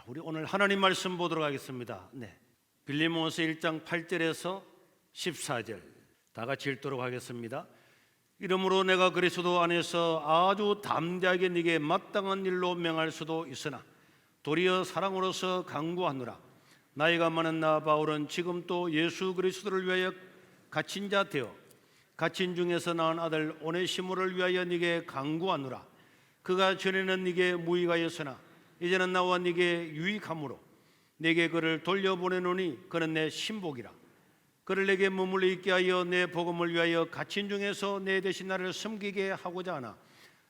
우리 오늘 하나님 말씀 보도록 하겠습니다. 빌립보서 1장 8절에서 14절 다 같이 읽도록 하겠습니다. 이러므로 내가 그리스도 안에서 아주 담대하게 네게 마땅한 일로 명할 수도 있으나 도리어 사랑으로서 강구하노라. 나이가 많은 나 바울은 지금 또 예수 그리스도를 위하여 갇힌 자 되어 갇힌 중에서 낳은 아들 오네시모를 위하여 네게 강구하노라. 그가 전에는 네게 무익하였으나 이제는 나와 네게 유익함으로 네게 그를 돌려보내노니 그는 내 신복이라. 그를 내게 머물러 있게 하여 내 복음을 위하여 갇힌 중에서 내 대신 나를 섬기게 하고자 하나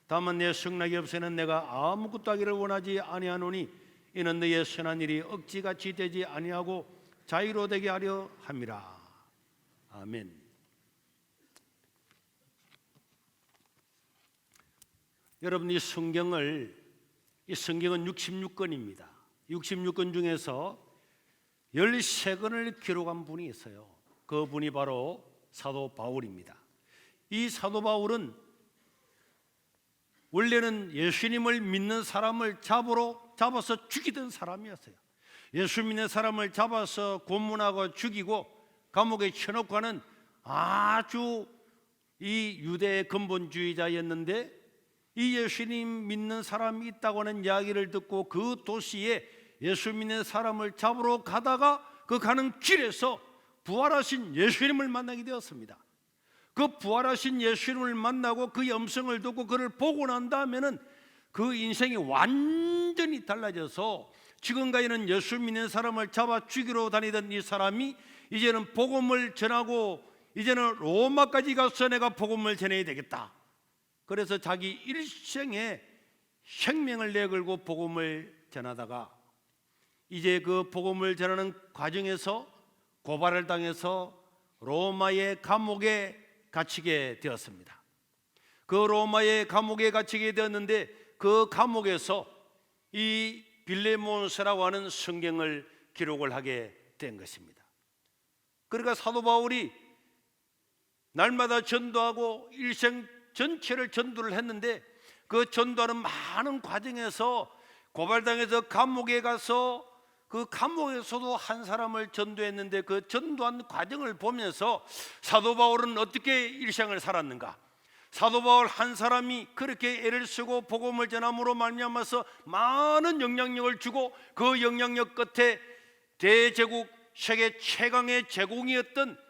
다만 내 승낙이 없이는 내가 아무것도 하기를 원하지 아니하노니 이는 너의 선한 일이 억지같이 되지 아니하고 자유로 되게 하려 함이라. 아멘. 여러분, 이 성경은 66권입니다. 66권 중에서 13권을 기록한 분이 있어요. 그 분이 바로 사도 바울입니다. 이 사도 바울은 원래는 예수님을 믿는 사람을 잡아서 죽이던 사람이었어요. 예수 믿는 사람을 잡아서 고문하고 죽이고 감옥에 쳐넣고 하는 아주 이 유대의 근본주의자였는데, 이 예수님 믿는 사람이 있다고 하는 이야기를 듣고 그 도시에 예수 믿는 사람을 잡으러 가다가 그 가는 길에서 부활하신 예수님을 만나게 되었습니다. 그 부활하신 예수님을 만나고 그 음성을 듣고 그를 보고 난 다음에는 그 인생이 완전히 달라져서 지금까지는 예수 믿는 사람을 잡아 죽이러 다니던 이 사람이 이제는 복음을 전하고 이제는 로마까지 가서 내가 복음을 전해야 되겠다. 그래서 자기 일생에 생명을 내걸고 복음을 전하다가 이제 그 복음을 전하는 과정에서 고발을 당해서 로마의 감옥에 갇히게 되었습니다. 그 로마의 감옥에 갇히게 되었는데 그 감옥에서 이 빌레몬서라고 하는 성경을 기록을 하게 된 것입니다. 그러니까 사도 바울이 날마다 전도하고 일생 전체를 전도를 했는데 그 전도하는 많은 과정에서 고발당해서 감옥에 가서 그 감옥에서도 한 사람을 전도했는데 그 전도한 과정을 보면서 사도 바울은 어떻게 일생을 살았는가, 사도 바울 한 사람이 그렇게 애를 쓰고 복음을 전함으로 말미암아서 많은 영향력을 주고 그 영향력 끝에 대제국 세계 최강의 제국이었던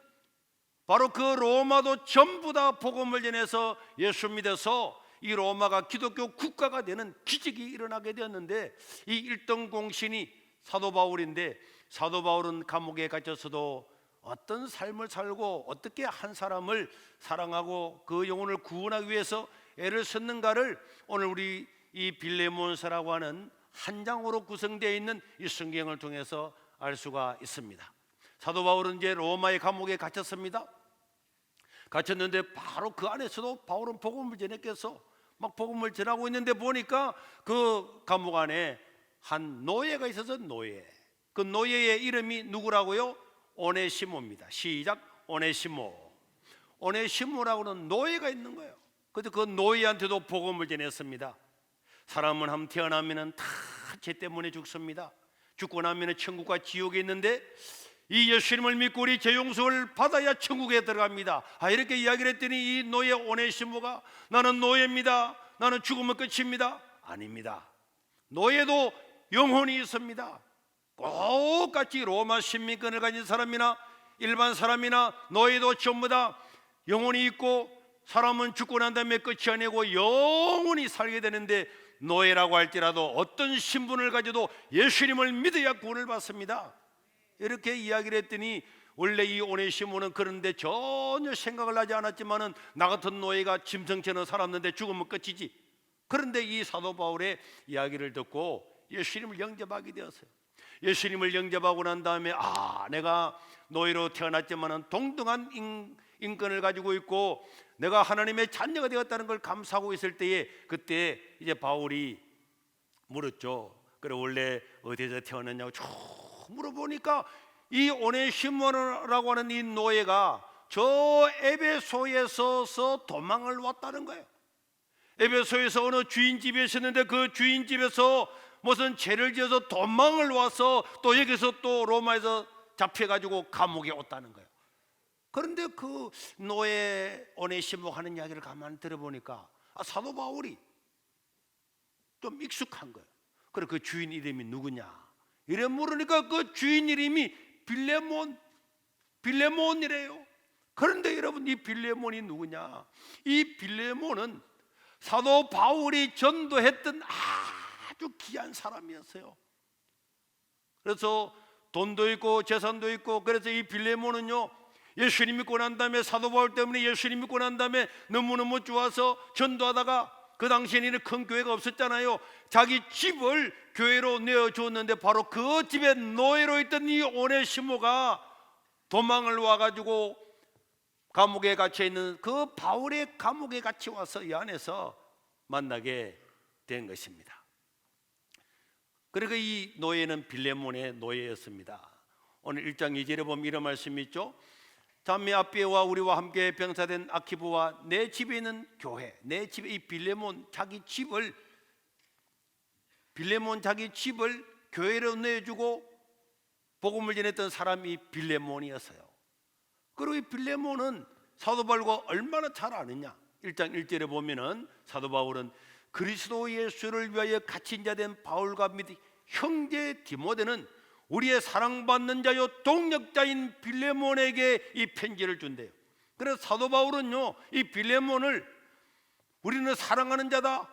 바로 그 로마도 전부 다 복음을 전해서 예수 믿어서 이 로마가 기독교 국가가 되는 기적이 일어나게 되었는데, 이 1등 공신이 사도 바울인데 사도 바울은 감옥에 갇혀서도 어떤 삶을 살고 어떻게 한 사람을 사랑하고 그 영혼을 구원하기 위해서 애를 썼는가를 오늘 우리 이 빌레몬서라고 하는 한 장으로 구성되어 있는 이 성경을 통해서 알 수가 있습니다. 사도 바울은 이제 로마의 감옥에 갇혔습니다. 갇혔는데 바로 그 안에서도 바울은 복음을 전했겠어 막 복음을 전하고 있는데 보니까 그 감옥 안에 한 노예가 있어서 그 노예의 이름이 누구라고요? 오네시모입니다. 시작. 오네시모라고는 노예가 있는 거예요. 그런데 그 노예한테도 복음을 전했습니다. 사람은 한번 태어나면 다 죄 때문에 죽습니다. 죽고 나면 천국과 지옥에 있는데 이 예수님을 믿고 우리 죄 용서를 받아야 천국에 들어갑니다. 이렇게 이야기를 했더니 이 노예 오네시모가 나는 노예입니다, 나는 죽으면 끝입니다. 아닙니다. 노예도 영혼이 있습니다. 똑같이 로마 시민권을 가진 사람이나 일반 사람이나 노예도 전부 다 영혼이 있고 사람은 죽고 난 다음에 끝이 아니고 영원히 살게 되는데 노예라고 할지라도 어떤 신분을 가져도 예수님을 믿어야 구원을 받습니다. 이렇게 이야기를 했더니 원래 이 오네시모는 그런데 전혀 생각을 하지 않았지만은 나 같은 노예가 짐승처럼 살았는데 죽으면 끝이지. 그런데 이 사도 바울의 이야기를 듣고 예수님을 영접하게 되었어요. 예수님을 영접하고 난 다음에 내가 노예로 태어났지만은 동등한 인권을 가지고 있고 내가 하나님의 자녀가 되었다는 걸 감사하고 있을 때에 그때 이제 바울이 물었죠. 그래 원래 어디서 태어났냐고 쭉 물어보니까 이 오네시모라고 하는 이 노예가 저 에베소에서 도망을 왔다는 거예요. 에베소에서 어느 주인 집에 있었는데 그 주인 집에서 무슨 죄를 지어서 도망을 와서 또 여기서 또 로마에서 잡혀가지고 감옥에 왔다는 거예요. 그런데 그 노예 오네시모 하는 이야기를 가만히 들어보니까 사도 바울이 좀 익숙한 거예요. 그래 그 주인 이름이 누구냐 이래 물으니까 그 주인 이름이 빌레몬이래요. 그런데 여러분 이 빌레몬이 누구냐? 이 빌레몬은 사도 바울이 전도했던 아주 귀한 사람이었어요. 그래서 돈도 있고 재산도 있고, 그래서 이 빌레몬은요 예수님 믿고 난 다음에, 사도 바울 때문에 예수님 믿고 난 다음에 너무너무 좋아서 전도하다가, 그 당시에는 큰 교회가 없었잖아요. 자기 집을 교회로 내어주었는데 바로 그 집에 노예로 있던 이 오네시모가 도망을 와가지고 감옥에 갇혀있는 그 바울의 감옥에 같이 와서 이 안에서 만나게 된 것입니다. 그리고 이 노예는 빌레몬의 노예였습니다. 오늘 1장 2절에 보면 이런 말씀이 있죠. 자매 아비에와 우리와 함께 병사된 아키보와 내 집에 있는 교회, 내 집에 이 빌레몬 자기 집을 교회로 내주고 복음을 전했던 사람이 빌레몬이었어요. 그리고 이 빌레몬은 사도 바울과 얼마나 잘 아느냐. 1장 1절에 보면은 사도 바울은 그리스도 예수를 위하여 갇힌 자 된 바울과 및 형제 디모데는 우리의 사랑받는 자요 동력자인 빌레몬에게 이 편지를 준대요. 그래서 사도 바울은요 이 빌레몬을 우리는 사랑하는 자다,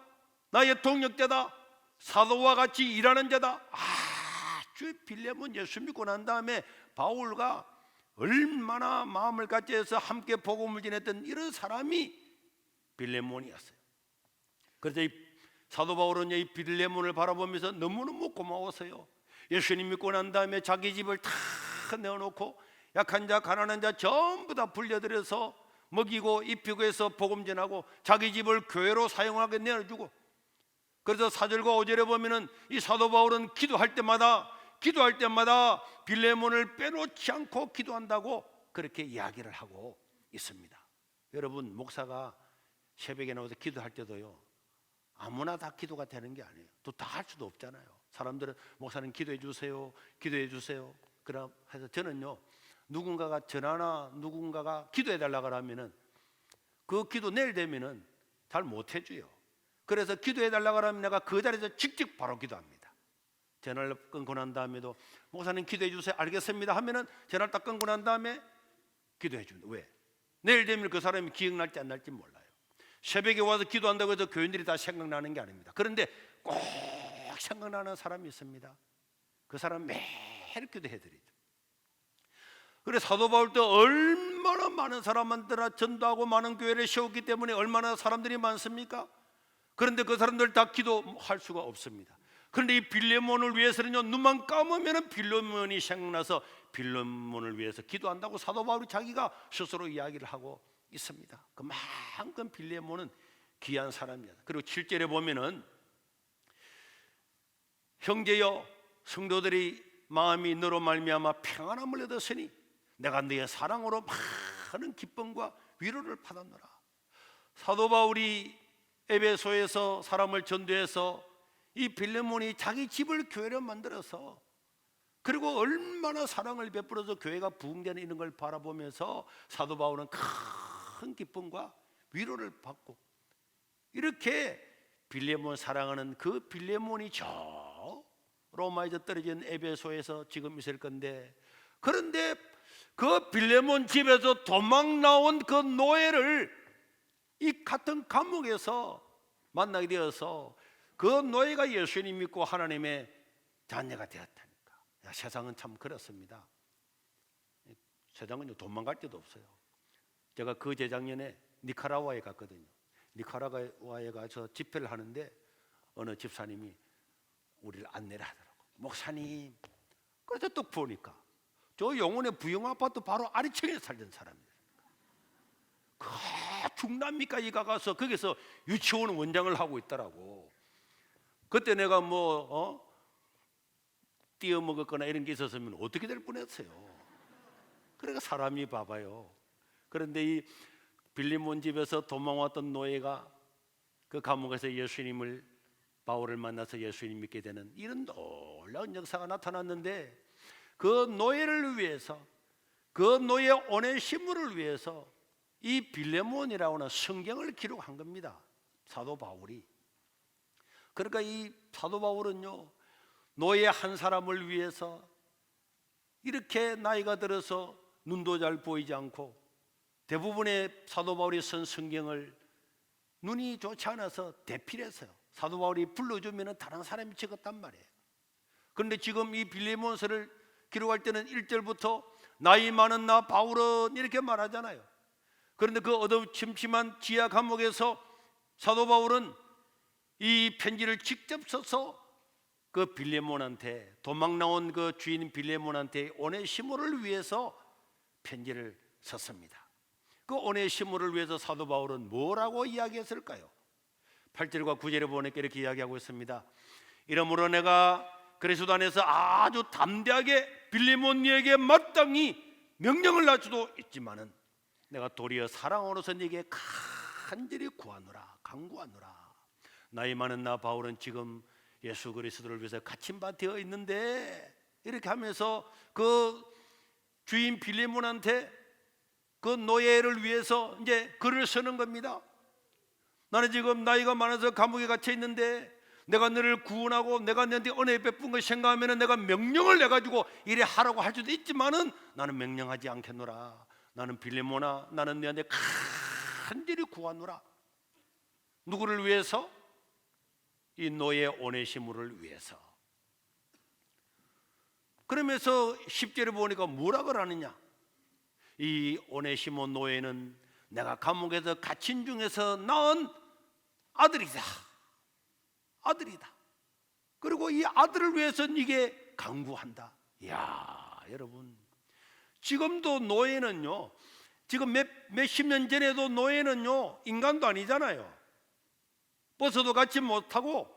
나의 동력자다, 사도와 같이 일하는 자다. 아주 빌레몬 예수 믿고 난 다음에 바울과 얼마나 마음을 같이 해서 함께 복음을 전했던 이런 사람이 빌레몬이었어요. 그래서 이 사도 바울은 이 빌레몬을 바라보면서 너무너무 고마웠어요. 예수님 믿고 난 다음에 자기 집을 다 내어놓고 약한 자 가난한 자 전부 다 불려들여서 먹이고 입히고 해서 복음 전하고 자기 집을 교회로 사용하게 내어주고, 그래서 4절과 5절에 보면은 이 사도 바울은 기도할 때마다 빌레몬을 빼놓지 않고 기도한다고 그렇게 이야기를 하고 있습니다. 여러분, 목사가 새벽에 나와서 기도할 때도요 아무나 다 기도가 되는 게 아니에요. 또 다 할 수도 없잖아요. 사람들은 목사님 기도해 주세요, 기도해 주세요. 그럼 해서 저는요 누군가가 전화나 누군가가 기도해 달라고 하면은 그 기도 내일 되면은 잘 못 해줘요. 그래서 기도해 달라고 하면 내가 그 자리에서 직접 바로 기도합니다. 전화를 끊고 난 다음에도 목사님 기도해 주세요, 알겠습니다 하면은 전화를 딱 끊고 난 다음에 기도해 줍니다. 왜? 내일 되면 그 사람이 기억날지 안 날지 몰라요. 새벽에 와서 기도한다고 해서 교인들이 다 생각나는 게 아닙니다. 그런데 꼭 생각나는 사람이 있습니다. 그 사람 매일 기도해 드리죠. 그래 사도 바울 때 얼마나 많은 사람들아 전도하고 많은 교회를 세웠기 때문에 얼마나 사람들이 많습니까? 그런데 그 사람들 다 기도할 수가 없습니다. 그런데 이 빌레몬을 위해서는요 눈만 감으면 빌레몬이 생각나서 빌레몬을 위해서 기도한다고 사도 바울이 자기가 스스로 이야기를 하고 있습니다. 그만큼 빌레몬은 귀한 사람입니다. 그리고 7절에 보면은 형제여 성도들이 마음이 너로 말미암아 평안함을 얻었으니 내가 너의 사랑으로 많은 기쁨과 위로를 받았노라. 사도 바울이 에베소에서 사람을 전도해서 이 빌레몬이 자기 집을 교회로 만들어서, 그리고 얼마나 사랑을 베풀어서 교회가 부흥되는 이런 걸 바라보면서 사도 바울은 큰 기쁨과 위로를 받고, 이렇게 빌레몬 사랑하는 그 빌레몬이 저 로마에서 떨어진 에베소에서 지금 있을 건데, 그런데 그 빌레몬 집에서 도망 나온 그 노예를 이 같은 감옥에서 만나게 되어서 그 노예가 예수님 믿고 하나님의 자녀가 되었다니까. 야, 세상은 참 그렇습니다. 세상은 도망갈 데도 없어요. 제가 그 재작년에 니카라과에 갔거든요. 니카라과에 가서 집회를 하는데 어느 집사님이 우리를 안내를 하더라고. 목사님, 그래서 또 보니까 저 영혼의 부영 아파트 바로 아래층에 살던 사람이에요. 그 중남미까지 가서 거기서 유치원 원장을 하고 있더라고. 그때 내가 띄어 먹었거나 이런 게 있었으면 어떻게 될 뻔했어요. 그러니까 사람이 봐봐요. 그런데 이 빌레몬 집에서 도망왔던 노예가 그 감옥에서 예수님을 바울을 만나서 예수님 믿게 되는 이런 놀라운 역사가 나타났는데, 그 노예를 위해서, 그 노예 오네시모를 위해서 이 빌레몬이라고 하는 성경을 기록한 겁니다, 사도 바울이. 그러니까 이 사도 바울은요, 노예 한 사람을 위해서 이렇게 나이가 들어서 눈도 잘 보이지 않고 대부분의 사도 바울이 쓴 성경을 눈이 좋지 않아서 대필했어요. 사도 바울이 불러주면 다른 사람이 적었단 말이에요. 그런데 지금 이 빌레몬서를 기록할 때는 1절부터 나이 많은 나 바울은 이렇게 말하잖아요. 그런데 그 어두침침한 지하 감옥에서 사도 바울은 이 편지를 직접 써서 그 빌레몬한테, 도망 나온 그 주인 빌레몬한테 오네시모를 위해서 편지를 썼습니다. 그 오네시모를 위해서 사도 바울은 뭐라고 이야기했을까요? 8절과 9절에 보니까 이렇게 이야기하고 있습니다. 이러므로 내가 그리스도 안에서 아주 담대하게 빌레몬에게 마땅히 명령을 할 수도 있지만은 내가 도리어 사랑으로서 네게 간절히 구하노라, 간구하노라. 나이 많은 나 바울은 지금 예수 그리스도를 위해서 갇힌 바 되어 있는데, 이렇게 하면서 그 주인 빌레몬한테 그 노예를 위해서 이제 글을 쓰는 겁니다. 나는 지금 나이가 많아서 감옥에 갇혀 있는데 내가 너를 구원하고 내가 너한테 은혜 베푼 걸 생각하면 내가 명령을 내가지고 이래 하라고 할 수도 있지만은 나는 명령하지 않겠노라. 나는 빌레몬아, 나는 너한테 간절히 구하노라. 누구를 위해서? 이 노예 오네시모를 위해서. 그러면서 10절에 보니까 뭐라 그러느냐, 이 오네시모 노예는 내가 감옥에서 갇힌 중에서 낳은 아들이다. 아들이다. 그리고 이 아들을 위해서 네게 간구한다. 이야, 여러분, 지금도 노예는요, 지금 몇십 년 전에도 노예는요 인간도 아니잖아요. 버스도 같이 못하고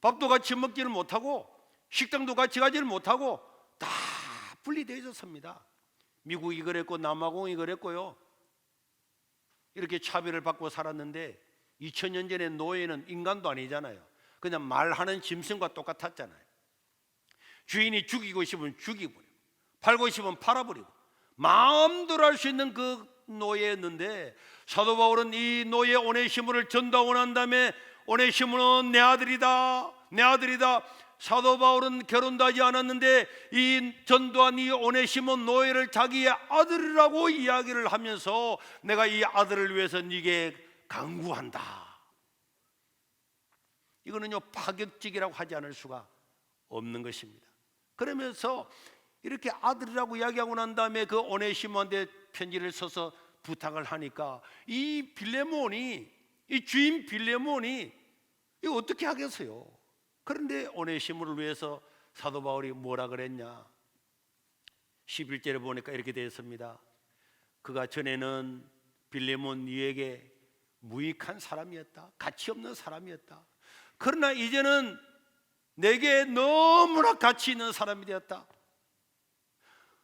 밥도 같이 먹지를 못하고 식당도 같이 가지를 못하고 다 분리되어 있었습니다. 미국이 그랬고 남아공이 그랬고요. 이렇게 차별을 받고 살았는데 2000년 전에 노예는 인간도 아니잖아요. 그냥 말하는 짐승과 똑같았잖아요. 주인이 죽이고 싶으면 죽이고 팔고 싶으면 팔아버리고 마음대로 할 수 있는 그 노예였는데, 사도 바울은 이 노예 오네시모를 전도하고 난 다음에 오네시모는 내 아들이다, 내 아들이다. 사도 바울은 결혼도 하지 않았는데 이 전도한 이 오네시모 노예를 자기의 아들이라고 이야기를 하면서 내가 이 아들을 위해서 네게 간구한다. 이거는요 파격적이라고 하지 않을 수가 없는 것입니다. 그러면서 이렇게 아들이라고 이야기하고 난 다음에 그 오네시모한테 편지를 써서 부탁을 하니까 이 빌레몬이, 이 주인 빌레몬이 이거 어떻게 하겠어요? 그런데 오네시모를 위해서 사도 바울이 뭐라 그랬냐, 11절에 보니까 이렇게 되어 있습니다. 그가 전에는 빌레몬 니에게 무익한 사람이었다, 가치 없는 사람이었다. 그러나 이제는 내게 너무나 가치 있는 사람이 되었다.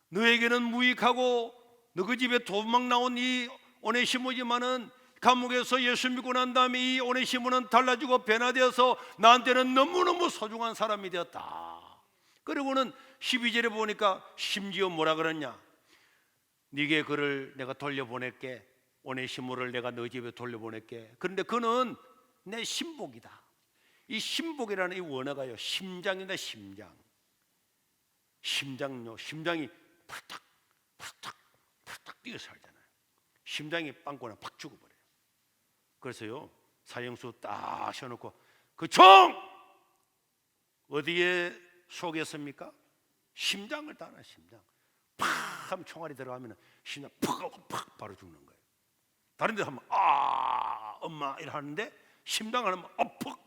너에게는 무익하고 너 그 집에 도망 나온 이 오네시모지만은 감옥에서 예수 믿고 난 다음에 이 오네시모는 달라지고 변화되어서 나한테는 너무너무 소중한 사람이 되었다. 그리고는 12절에 보니까 심지어 뭐라 그랬냐, 네게 그를 내가 돌려보낼게, 오네시모를 내가 너 집에 돌려보낼게. 그런데 그는 내 신복이다. 이 신복이라는 이 원어가요 심장이다. 심장요, 심장이 팍탁 팍탁 팍탁 뛰어서 살잖아요. 심장이 빵꾸나 팍 죽어버려요. 그래서요 사형수 딱 세워놓고 그 총 어디에 속였습니까? 심장을 따나. 심장 팍 하면 총알이 들어가면 심장 팍 하고 팍 바로 죽는 거예요. 다른 데 하면 아 엄마 이러는데 심장을 하면 팍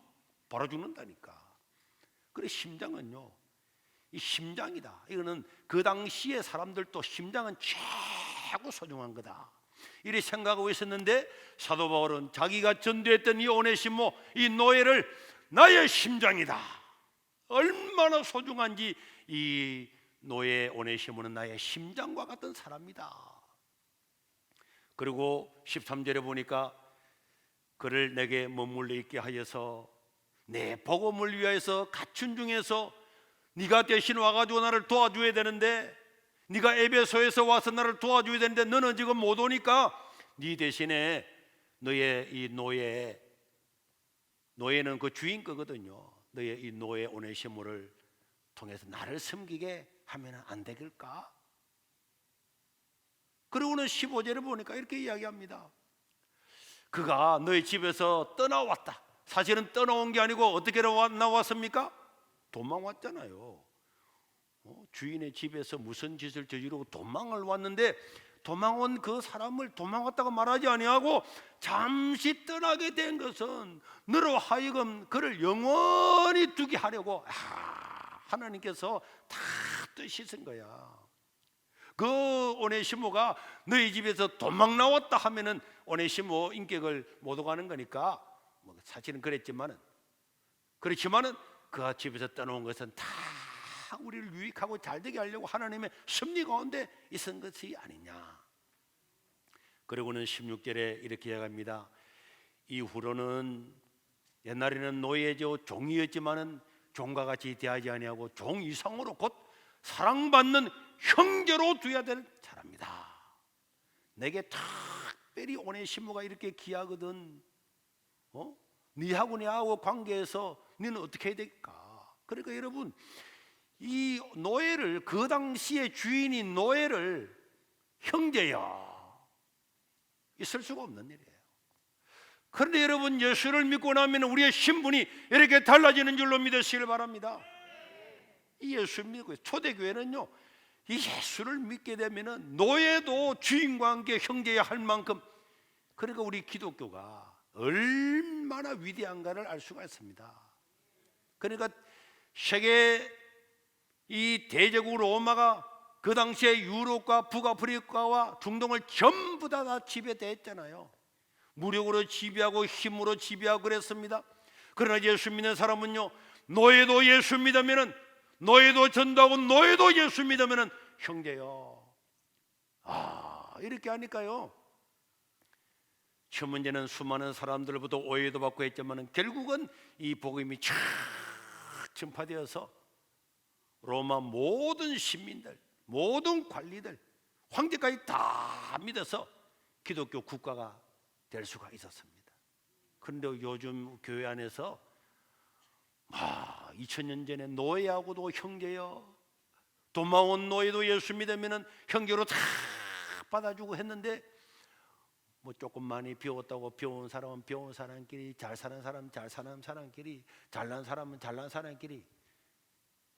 바로 죽는다니까. 그래 심장은요 이 심장이다. 이거는 그 당시에 사람들도 심장은 최고 소중한 거다 이렇게 생각하고 있었는데, 사도 바울은 자기가 전도했던 이 오네시모 이 노예를 나의 심장이다, 얼마나 소중한지 이 노예 오네시모는 나의 심장과 같은 사람이다. 그리고 13절에 보니까 그를 내게 머물러 있게 하여서 내 복음을 위해서 갖춘 중에서 네가 대신 와가지고 나를 도와줘야 되는데, 네가 에베소에서 와서 나를 도와줘야 되는데 너는 지금 못 오니까 네 대신에 너의 이 노예는 그 주인 거거든요. 너의 이 노예 오네시모를 통해서 나를 섬기게 하면 안 되길까? 그리고는 15절에 보니까 이렇게 이야기합니다. 그가 너희 집에서 떠나왔다. 사실은 떠나온 게 아니고 어떻게 나왔습니까? 도망왔잖아요. 주인의 집에서 무슨 짓을 저지르고 도망을 왔는데, 도망온 그 사람을 도망왔다고 말하지 아니하고 잠시 떠나게 된 것은 너로 하여금 그를 영원히 두게 하려고 하나님께서 다 뜻이신 거야. 그 오네시모가 너희 집에서 도망 나왔다 하면은 오네시모 인격을 못 오가는 거니까, 사실은 그렇지만은 그 집에서 떠나온 것은 다 우리를 유익하고 잘되게 하려고 하나님의 섭리 가운데 있은 것이 아니냐. 그리고는 16절에 이렇게 이야기합니다. 이후로는, 옛날에는 노예죠, 종이었지만은 종과 같이 대하지 아니하고 종 이상으로 곧 사랑받는 형제로 두어야 될 사람이다. 내게 특별히 오네시모가 이렇게 귀하거든. 네하고 내하고 관계에서 너는 어떻게 해야 될까? 그러니까 여러분, 이 노예를, 그 당시의 주인인 노예를 형제여 있을 수가 없는 일이에요. 그런데 여러분, 예수를 믿고 나면 우리의 신분이 이렇게 달라지는 줄로 믿으시길 바랍니다. 이 예수 믿고, 초대교회는요, 이 예수를 믿게 되면은 노예도 주인과 함께 형제야 할 만큼, 그러니까 우리 기독교가 얼마나 위대한가를 알 수가 있습니다. 그러니까 세계 이 대제국 로마가 그 당시에 유럽과 북아프리카와 중동을 전부 다 지배됐잖아요. 무력으로 지배하고 힘으로 지배하고 그랬습니다. 그러나 예수 믿는 사람은요, 노예도 예수 믿으면은, 노예도 전도하고 노예도 예수 믿으면은 형제요. 이렇게 하니까요, 첫 문제는 수많은 사람들로부터 오해도 받고 했지만 결국은 이 복음이 쫙 전파되어서 로마 모든 시민들, 모든 관리들, 황제까지 다 믿어서 기독교 국가가 될 수가 있었습니다. 그런데 요즘 교회 안에서 2000년 전에 노예하고도 형제요, 도망온 노예도 예수 믿으면 형제로 다 받아주고 했는데, 조금 많이 배웠다고 배운 사람은 배운 사람끼리, 잘 사는 사람은 잘 사는 사람끼리, 잘난 사람은 잘난 사람끼리,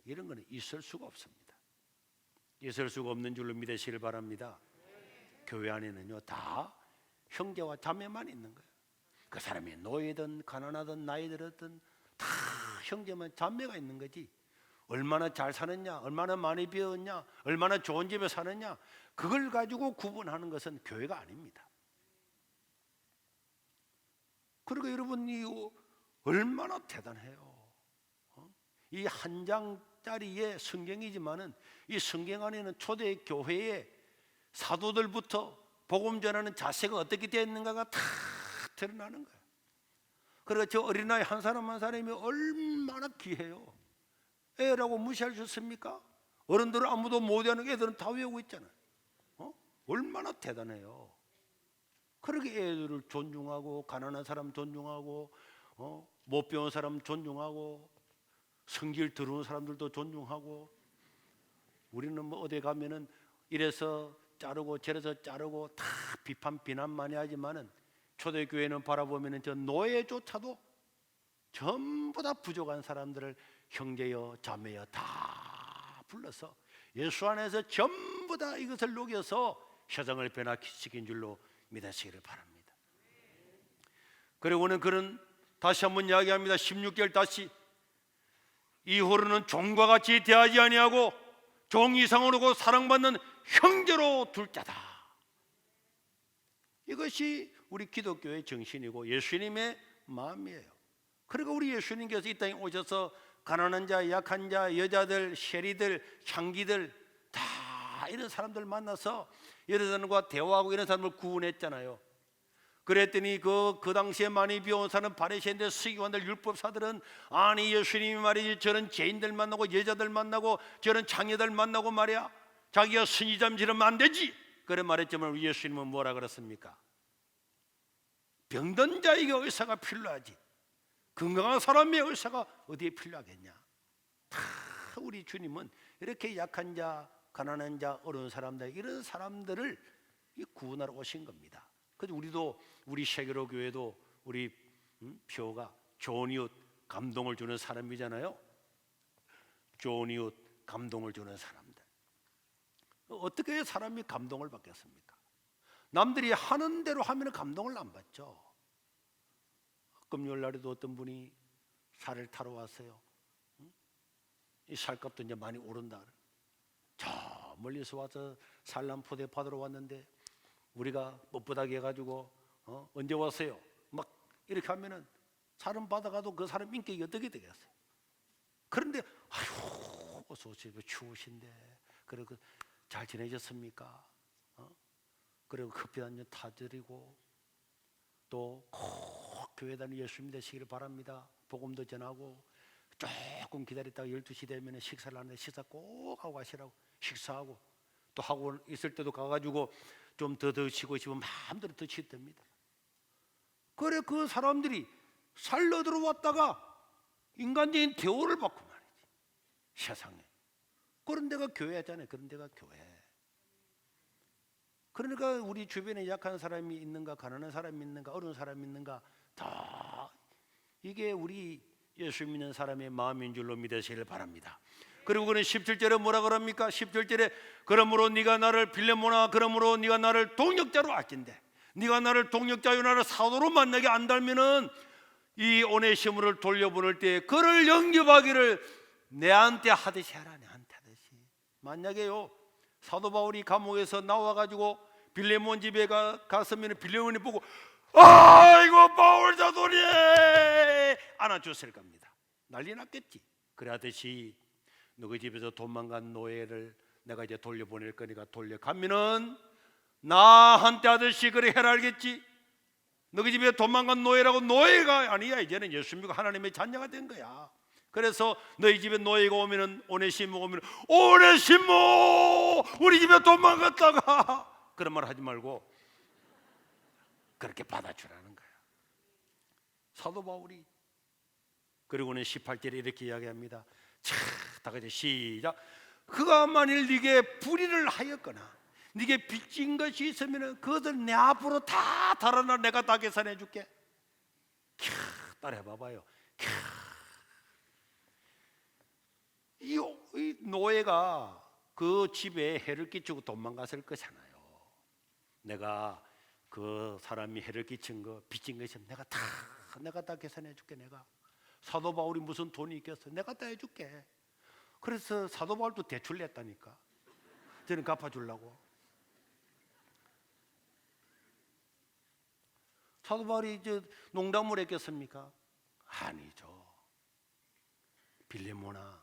이런 거는 있을 수가 없습니다. 있을 수가 없는 줄로 믿으시길 바랍니다. 교회 안에는요, 다 형제와 자매만 있는 거예요. 그 사람이 노예든 가난하든 나이 들었든 다 형제만 자매가 있는 거지, 얼마나 잘 사느냐, 얼마나 많이 배웠냐, 얼마나 좋은 집에 사느냐, 그걸 가지고 구분하는 것은 교회가 아닙니다. 그러니까 여러분, 이 얼마나 대단해요. 이 한 장짜리의 성경이지만은 이 성경 안에는 초대 교회의 사도들부터 복음 전하는 자세가 어떻게 되어 있는가가 다 드러나는 거예요. 그러니까 저 어린아이 한 사람 한 사람이 얼마나 귀해요. 애라고 무시할 수 있습니까? 어른들은 아무도 못 외우는 애들은 다 외우고 있잖아요. 얼마나 대단해요. 그렇게 애들을 존중하고, 가난한 사람 존중하고, 못 배운 사람 존중하고, 성질 더러운 사람들도 존중하고. 우리는 어디 가면은 이래서 자르고 저래서 자르고 다 비난 많이 하지만은, 초대교회는 바라보면은 저 노예조차도 전부 다 부족한 사람들을 형제여 자매여 다 불러서 예수 안에서 전부 다 이것을 녹여서 세상을 변화시킨 줄로 믿으시기를 바랍니다. 그리고는 그는 다시 한번 이야기합니다. 16절 다시, 이후로는 종과 같이 대하지 아니하고 종 이상으로 곧 사랑받는 형제로 둘 자다. 이것이 우리 기독교의 정신이고 예수님의 마음이에요. 그리고 우리 예수님께서 이 땅에 오셔서 가난한 자, 약한 자, 여자들, 세리들, 창기들 다 이런 사람들 만나서 이런 사람과 대화하고 이런 사람을 구원했잖아요. 그랬더니 그 당시에 많이 비원사는 바리새인들, 서기관들, 율법사들은 아니 예수님이 말이지 저런 죄인들 만나고 여자들 만나고 저런 장녀들 만나고 말이야 자기가 선지자면 안 되지 그래 말했지만 예수님은 뭐라 그랬습니까? 병든 자에게 의사가 필요하지 건강한 사람의 의사가 어디에 필요하겠냐. 다 우리 주님은 이렇게 약한 자, 가난한 자, 어려운 사람들 이런 사람들을 구원하러 오신 겁니다. 그래서 우리도 우리 세계로 교회도 우리 표가 좋은 이웃 감동을 주는 사람이잖아요. 좋은 이웃 감동을 주는 사람들. 어떻게 사람이 감동을 받겠습니까? 남들이 하는 대로 하면 감동을 안 받죠. 금요일 날에도 어떤 분이 살을 타러 왔어요. 이 살값도 이제 많이 오른다. 저 멀리서 와서 산란포대 받으러 왔는데 우리가 뻣뻣하게 해가지고 언제 왔어요? 막 이렇게 하면은 사람 받아가도 그 사람 인격이 어떻게 되겠어요? 그런데 아유 어서 오세요 추우신데 그리고 잘 지내셨습니까? 그리고 커피 한 잔 타드리고 또 꼭 교회 다니 예수님 되시기를 바랍니다. 복음도 전하고 조금 기다렸다가 12시 되면 식사를 하는데 식사 꼭 하고 가시라고 식사하고 또 하고 있을 때도 가가지고 좀 더 드시고 싶으면 마음대로 드시면 됩니다. 그래 그 사람들이 살러 들어왔다가 인간적인 대우를 받고 말이지 세상에. 그런 데가 교회잖아요. 그런 데가 교회. 그러니까 우리 주변에 약한 사람이 있는가 가난한 사람이 있는가 어려운 사람이 있는가 다 이게 우리 예수 믿는 사람의 마음인 줄로 믿으시길 바랍니다. 그리고 그는 17절에 뭐라 그럽니까? 17절에 그러므로 네가 나를 빌레몬아 그러므로 네가 나를 동역자로 아낀대. 네가 나를 동역자요 나를 사도로 만나게 안달면은 이 오네시모를 돌려보낼 때 그를 영접하기를 내한테 하듯이 하라. 내한테 하듯이. 만약에요 사도 바울이 감옥에서 나와가지고 빌레몬 집에 갔으면 빌레몬이 보고 아이고 바울 자손이 안아줬을 겁니다. 난리 났겠지. 그러듯이 너희 집에서 도망간 노예를 내가 이제 돌려보낼 거니까 돌려가면은 나한테 아저씨 그래 해라 알겠지. 너희 집에 도망간 노예라고 노예가 아니야. 이제는 예수 믿고 하나님의 자녀가 된 거야. 그래서 너희 집에 노예가 오면은 오네시모 오면 오네시모 우리 집에 도망갔다가 그런 말 하지 말고 그렇게 받아주라는 거야 사도 바울이. 그리고는 18절에 이렇게 이야기합니다. 자, 다 같이 시작. 그가 만일 네게 불의를 하였거나 네게 빚진 것이 있으면 그것을 내 앞으로 다 달아나 내가 다 계산해 줄게. 따라해 봐봐요. 이 노예가 그 집에 해를 끼치고 도망갔을 거잖아요. 내가 그 사람이 해를 끼친 거 빚진 거 있으면 내가 다 계산해 줄게. 내가 사도 바울이 무슨 돈이 있겠어? 내가 다 해줄게. 그래서 사도 바울도 대출 냈다니까. 저는 갚아주려고. 사도 바울이 농담을 했겠습니까? 아니죠. 빌레몬아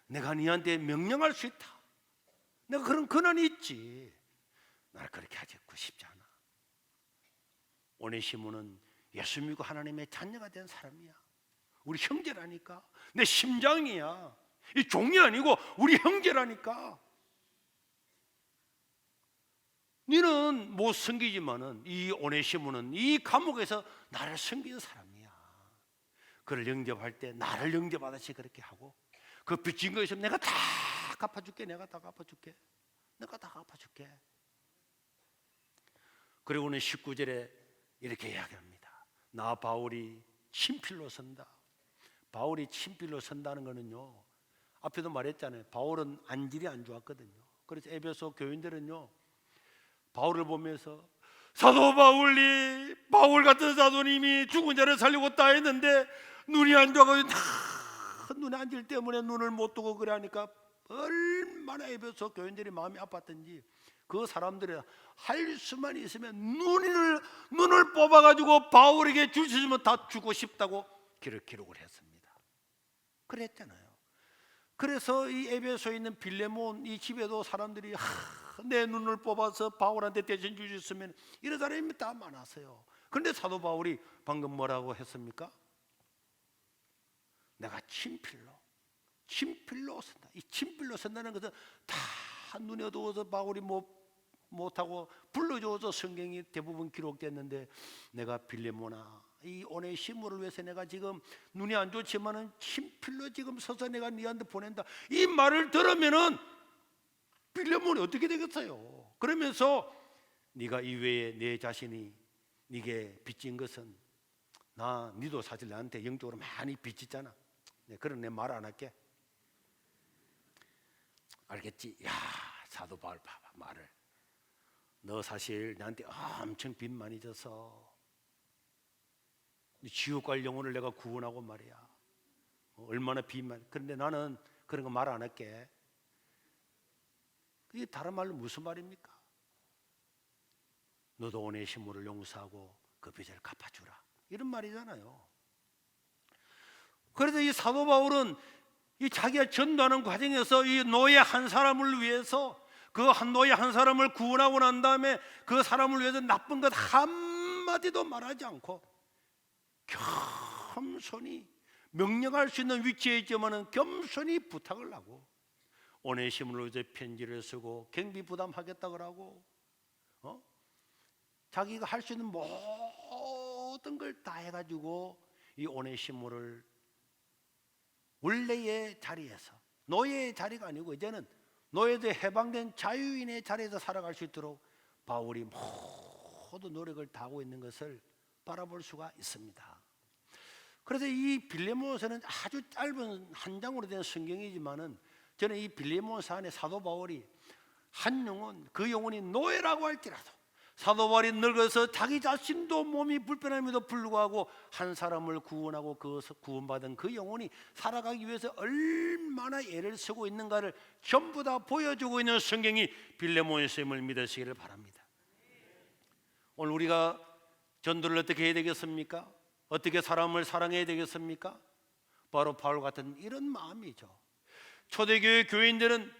내가 네한테 명령할 수 있다. 내가 그런 권한이 있지. 나를 그렇게 하고 싶지 않아. 오네시모는 예수 믿고 하나님의 자녀가 된 사람이야. 우리 형제라니까. 내 심장이야. 이 종이 아니고 우리 형제라니까. 너는 못 섬기지만은 이 오네시모는 이 감옥에서 나를 섬기는 사람이야. 그를 영접할 때 나를 영접하듯이 그렇게 하고 그 빚진 거 있으면 내가 다 갚아줄게. 내가 다 갚아줄게. 내가 다 갚아줄게. 그리고는 19절에 이렇게 이야기합니다. 나 바울이 친필로 선다. 바울이 친필로 선다는 거는요 앞에도 말했잖아요. 바울은 안질이 안 좋았거든요. 그래서 에베소 교인들은요 바울을 보면서 사도 바울이 바울 같은 사도님이 죽은 자를 살리고 다 했는데 눈이 안 좋아가지고 눈에 안질 때문에 눈을 못 뜨고 그래 하니까 얼마나 에베소 교인들이 마음이 아팠던지 그 사람들이 할 수만 있으면 눈을 뽑아가지고 바울에게 주시면 다 주고 싶다고 기록을 했습니다. 그랬잖아요. 그래서 이 에베소에 있는 빌레몬 이 집에도 사람들이 내 눈을 뽑아서 바울한테 대신 주셨으면 이런 사람이 다 많았어요. 그런데 사도 바울이 방금 뭐라고 했습니까? 내가 친필로 쓴다. 이 친필로 쓴다는 것은 다 눈에 어두워서 바울이 못하고 불러줘서 성경이 대부분 기록됐는데, 내가 빌레모나 이 오네시모를 위해서 내가 지금 눈이 안 좋지만은 친필로 지금 서서 내가 네한테 보낸다. 이 말을 들으면은 빌레몬이 어떻게 되겠어요? 그러면서 네가 이외에 내 자신이 네게 빚진 것은 니도 사실 나한테 영적으로 많이 빚졌잖아. 그런 내 말 안 할게. 알겠지? 야, 사도 바울 봐봐 말을. 너 사실 나한테 엄청 빚 많이 져서 지옥 갈 영혼을 내가 구원하고 말이야. 얼마나 빚 많이. 그런데 나는 그런 거 말 안 할게. 그게 다른 말로 무슨 말입니까? 너도 오네시모를 용서하고 그 빚을 갚아주라, 이런 말이잖아요. 그래서 이 사도 바울은 이 자기가 전도하는 과정에서 이 노예 한 사람을 위해서, 그 한 노예 한 사람을 구원하고 난 다음에 그 사람을 위해서 나쁜 것 한마디도 말하지 않고 겸손히, 명령할 수 있는 위치에 있지만은 겸손히 부탁을 하고, 오네시모를 위해서 편지를 쓰고 경비 부담하겠다 그러고, 자기가 할 수 있는 모든 걸 다 해가지고 이 오네시모를 원래의 자리에서, 노예의 자리가 아니고 이제는 노예도 해방된 자유인의 자리에서 살아갈 수 있도록 바울이 모든 노력을 다하고 있는 것을 바라볼 수가 있습니다. 그래서 이 빌레몬서는 아주 짧은 한 장으로 된 성경이지만은, 저는 이 빌레몬서 안에 사도 바울이 한 영혼, 그 영혼이 노예라고 할지라도 사도 바울이 늙어서 자기 자신도 몸이 불편함에도 불구하고 한 사람을 구원하고 그 구원받은 그 영혼이 살아가기 위해서 얼마나 애를 쓰고 있는가를 전부 다 보여주고 있는 성경이 빌레몬서임을 믿으시기를 바랍니다. 오늘 우리가 전도를 어떻게 해야 되겠습니까? 어떻게 사람을 사랑해야 되겠습니까? 바로 바울 같은 이런 마음이죠. 초대교회 교인들은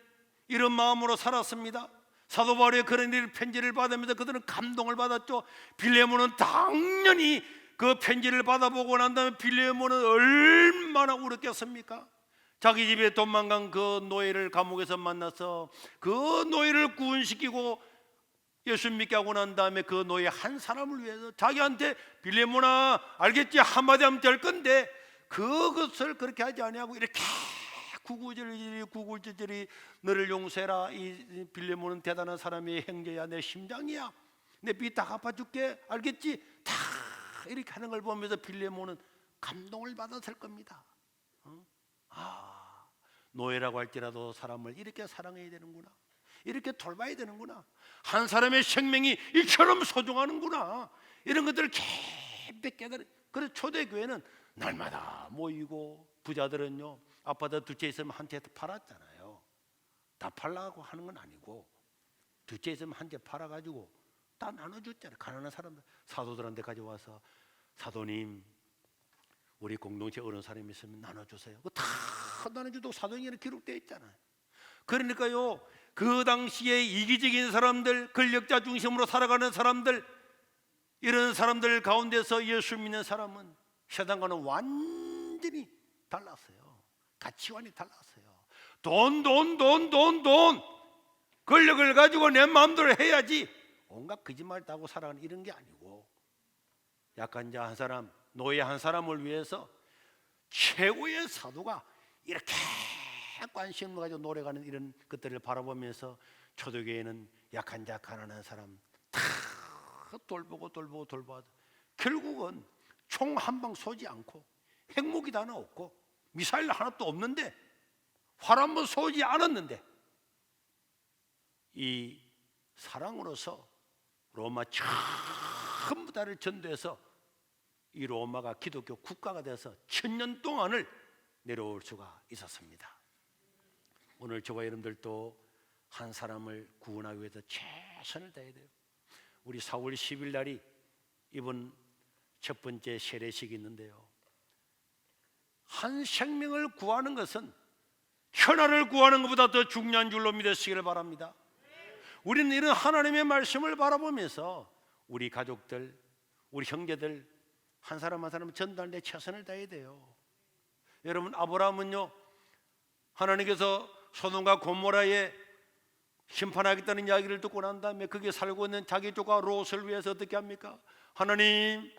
이런 마음으로 살았습니다. 사도 바울의 그런 일 편지를 받으면서 그들은 감동을 받았죠. 빌레몬은 당연히 그 편지를 받아보고 난 다음에 빌레몬은 얼마나 울었겠습니까? 자기 집에 도망간 그 노예를 감옥에서 만나서 그 노예를 구원시키고 예수 믿게 하고 난 다음에 그 노예 한 사람을 위해서 자기한테, 빌레몬아 알겠지? 한마디 하면 될 건데 그것을 그렇게 하지 아니하고 이렇게 구구절절이 너를 용서해라. 이 빌레몬은 대단한 사람의 형제야, 내 심장이야, 내 빚 다 갚아줄게, 알겠지? 다 이렇게 하는 걸 보면서 빌레몬은 감동을 받았을 겁니다. 노예라고 할지라도 사람을 이렇게 사랑해야 되는구나, 이렇게 돌봐야 되는구나, 한 사람의 생명이 이처럼 소중하는구나, 이런 것들을 깊이 깨달은. 그래서 초대교회는 날마다 모이고, 부자들은요 아파트 두 채 있으면 한 채 팔았잖아요. 다 팔라고 하는 건 아니고 두 채 있으면 한 채 팔아가지고 다 나눠줬잖아요. 가난한 사람들, 사도들한테 가져와서 사도님 우리 공동체 어려운 사람이 있으면 나눠주세요. 그거 다 나눠주도 사도행전에 기록되어 있잖아요. 그러니까요, 그 당시에 이기적인 사람들, 권력자 중심으로 살아가는 사람들, 이런 사람들 가운데서 예수 믿는 사람은 세상과는 완전히 달랐어요. 가치관이 달랐어요. 돈, 권력을 가지고 내 마음대로 해야지, 온갖 거짓말 다 하고 살아가는 이런 게 아니고, 약한 자 한 사람, 노예 한 사람을 위해서 최고의 사도가 이렇게 관심을 가지고 노력하는 이런 것들을 바라보면서 초대교회는 약한 자, 가난한 사람 다 돌보고 결국은 총 한 방 쏘지 않고, 핵무기도 하나 없고, 미사일 하나도 없는데, 활 한 번 쏘지 않았는데, 이 사랑으로서 로마 전부 다를 전도해서 이 로마가 기독교 국가가 돼서 1000년 동안을 내려올 수가 있었습니다. 오늘 저와 여러분들도 한 사람을 구원하기 위해서 최선을 다해야 돼요. 우리 4월 10일 날이 이번 첫 번째 세례식이 있는데요, 한 생명을 구하는 것은 현아를 구하는 것보다 더 중요한 줄로 믿으시기를 바랍니다. 우리는 이런 하나님의 말씀을 바라보면서 우리 가족들, 우리 형제들 한 사람 한 사람 전달에 최선을 다해야 돼요. 여러분, 아브라함은요, 하나님께서 소돔과 고모라에 심판하겠다는 이야기를 듣고 난 다음에 거기에 살고 있는 자기 조카 롯을 위해서 어떻게 합니까? 하나님,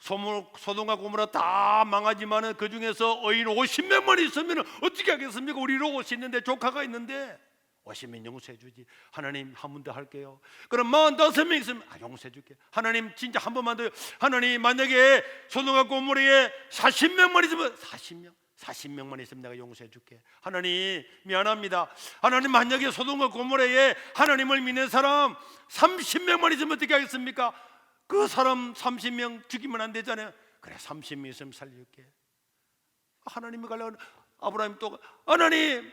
소돔과 고모라 다 망하지만 그 중에서 어인 50명만 있으면 어떻게 하겠습니까? 우리 롯이 있는데, 조카가 있는데 50명 용서해 주지. 하나님, 한 번 더 할게요. 그럼 45명 있으면 용서해 줄게. 하나님, 진짜 한 번만 더요. 하나님, 만약에 소돔과 고모라에 40명만 있으면 40명만 있으면 내가 용서해 줄게. 하나님, 미안합니다. 하나님, 만약에 소돔과 고모라에 하나님을 믿는 사람 30명만 있으면 어떻게 하겠습니까? 그 사람 30명 죽이면 안 되잖아요. 그래, 30명 있으면 살려줄게. 하나님이 가려고 아브라함이 또, 하나님,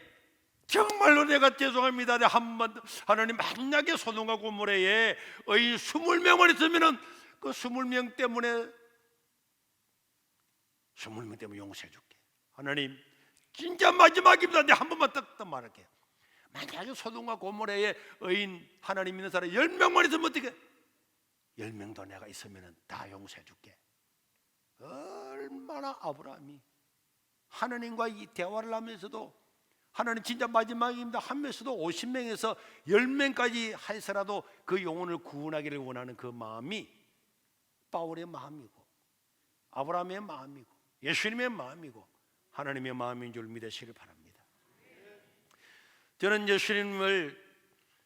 정말로 내가 죄송합니다. 한번 하나님, 만약에 소돔과 고모라에 의인 20명만 있으면 그 20명 때문에 용서해 줄게. 하나님, 진짜 마지막입니다. 내가 한 번만 딱 말할게요. 만약에 소돔과 고모라에 의인 하나님 믿는 사람 10명만 있으면 어떻게? 10명도 내가 있으면 다 용서해 줄게. 얼마나 아브라함이 하나님과 이 대화를 하면서도, 하나님 진짜 마지막입니다 하면서도 50명에서 10명까지 하더라도 그 영혼을 구원하기를 원하는 그 마음이 바울의 마음이고, 아브라함의 마음이고, 예수님의 마음이고, 하나님의 마음인 줄 믿으시길 바랍니다. 저는 예수님을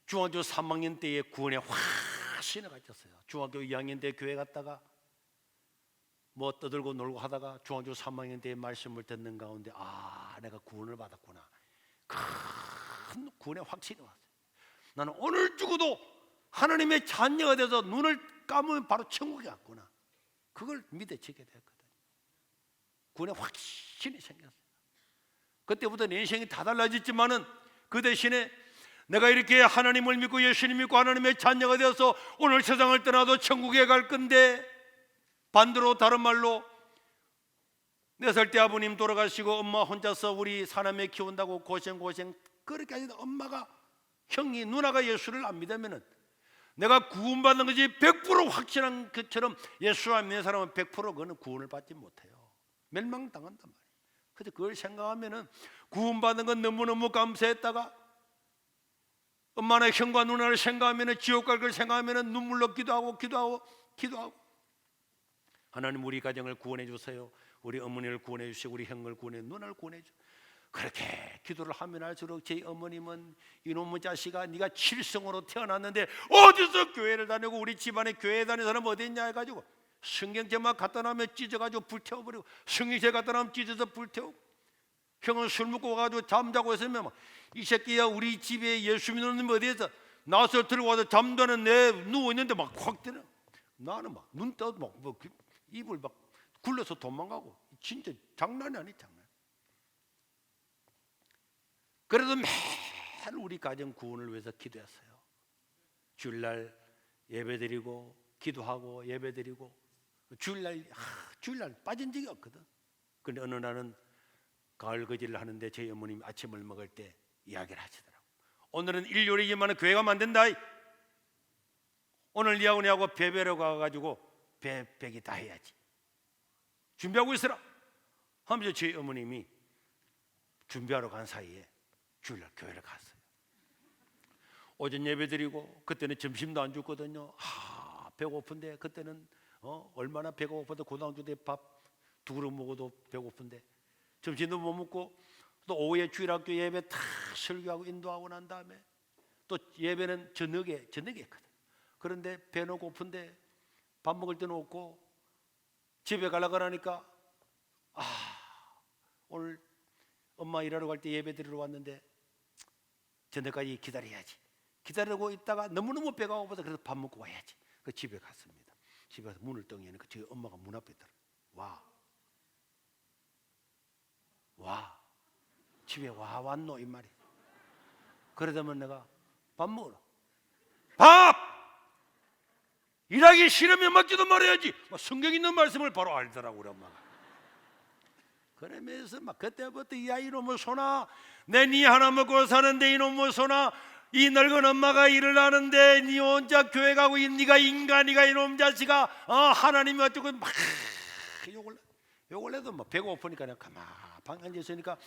중학교 3학년 때에 구원에 확신을 가졌어요. 중학교 2학년 때 교회 갔다가 뭐 떠들고 놀고 하다가 중학교 3학년 때의 말씀을 듣는 가운데, 내가 구원을 받았구나. 큰 구원의 확신이 왔어요. 나는 오늘 죽어도 하나님의 자녀가 돼서 눈을 감으면 바로 천국에 갔구나. 그걸 믿어지게 됐거든요. 구원의 확신이 생겼어요. 그때부터 내 인생이 다 달라졌지만은 그 대신에 내가 이렇게 하나님을 믿고 예수님 믿고 하나님의 자녀가 되어서 오늘 세상을 떠나도 천국에 갈 건데, 반대로 다른 말로 4살 때 아버님 돌아가시고 엄마 혼자서 우리 사남매 키운다고 고생 그렇게 하시다 엄마가, 형이, 누나가 예수를 안 믿으면은 내가 구원받는 것이 100% 확신한 것처럼 예수 안 믿는 사람은 100% 그거는 구원을 받지 못해요. 멸망당한단 말이에요. 그래서 그걸 생각하면은 구원받는 건 너무너무 감사했다가 엄마나 형과 누나를 생각하면은, 지옥 갈 걸 생각하면은 눈물로 기도하고 하나님, 우리 가정을 구원해 주세요. 우리 어머니를 구원해 주시고 우리 형을 구원해, 누나를 구원해 주. 그렇게 기도를 하면 할수록 제 어머님은, 이놈의 자식아, 네가 칠성으로 태어났는데 어디서 교회를 다니고 우리 집안에 교회 다니는 사람 어디 있냐 해가지고 성경책만 갖다 놔면 찢어가지고 불태워버리고, 성경책 갖다 놔면 찢어서 불태우고, 형은 술 먹고 와가지고 잠자고 있으면 이 새끼야, 우리 집에 예수 믿는 놈이 어디에서 나서 들어와서 잠자는 내 누워있는데 막 확 때려. 나는 막 눈 떠도 막 입을 막 굴려서 도망가고, 진짜 장난이 아니 장난. 그래도 매일 우리 가정 구원을 위해서 기도했어요. 주일날 예배드리고 기도하고 예배드리고, 주일날 빠진 적이 없거든. 그런데 어느 날은 가을 거지를 하는데 저희 어머님이 아침을 먹을 때 이야기를 하시더라고. 오늘은 일요일이지만 교회 가면 안 된다. 오늘 니하고 배배로 가가지고 배배기 다 해야지. 준비하고 있으라 하면서 저희 어머님이 준비하러 간 사이에 주일날 교회를 갔어요. 오전 예배 드리고, 그때는 점심도 안 줬거든요. 배고픈데, 그때는 얼마나 배가 고파도 고등학교 때 밥 2그릇 먹어도 배고픈데 점심도 못 먹고, 또 오후에 주일학교 예배 다 설교하고 인도하고 난 다음에 또 예배는 저녁에 했거든. 그런데 배는 고픈데 밥 먹을 데는 없고 집에 가려고 하니까, 오늘 엄마 일하러 갈 때 예배 드리러 왔는데 저녁까지 기다려야지. 기다리고 있다가 너무너무 배가 고파서 그래서 밥 먹고 와야지. 그 집에 갔습니다. 집에 가서 문을 떡 여니까 저희 엄마가 문 앞에 있더라. 집에 왔노 이 말이야. 그러다면 내가 밥 먹으러, 밥! 일하기 싫으면 먹지도 말아야지. 성경 있는 말씀을 바로 알더라고 우리 엄마가. 그러면서 막 그때부터, 야 이놈의 소나, 내 니 하나 먹고 사는데 이놈의 소나, 이 늙은 엄마가 일을 하는데 니 혼자 교회 가고 네가 인간이가 이놈 자식아, 하나님이 어쩌고 막 욕을 해도 막 배고프니까 그냥 가만 앉아 있으니까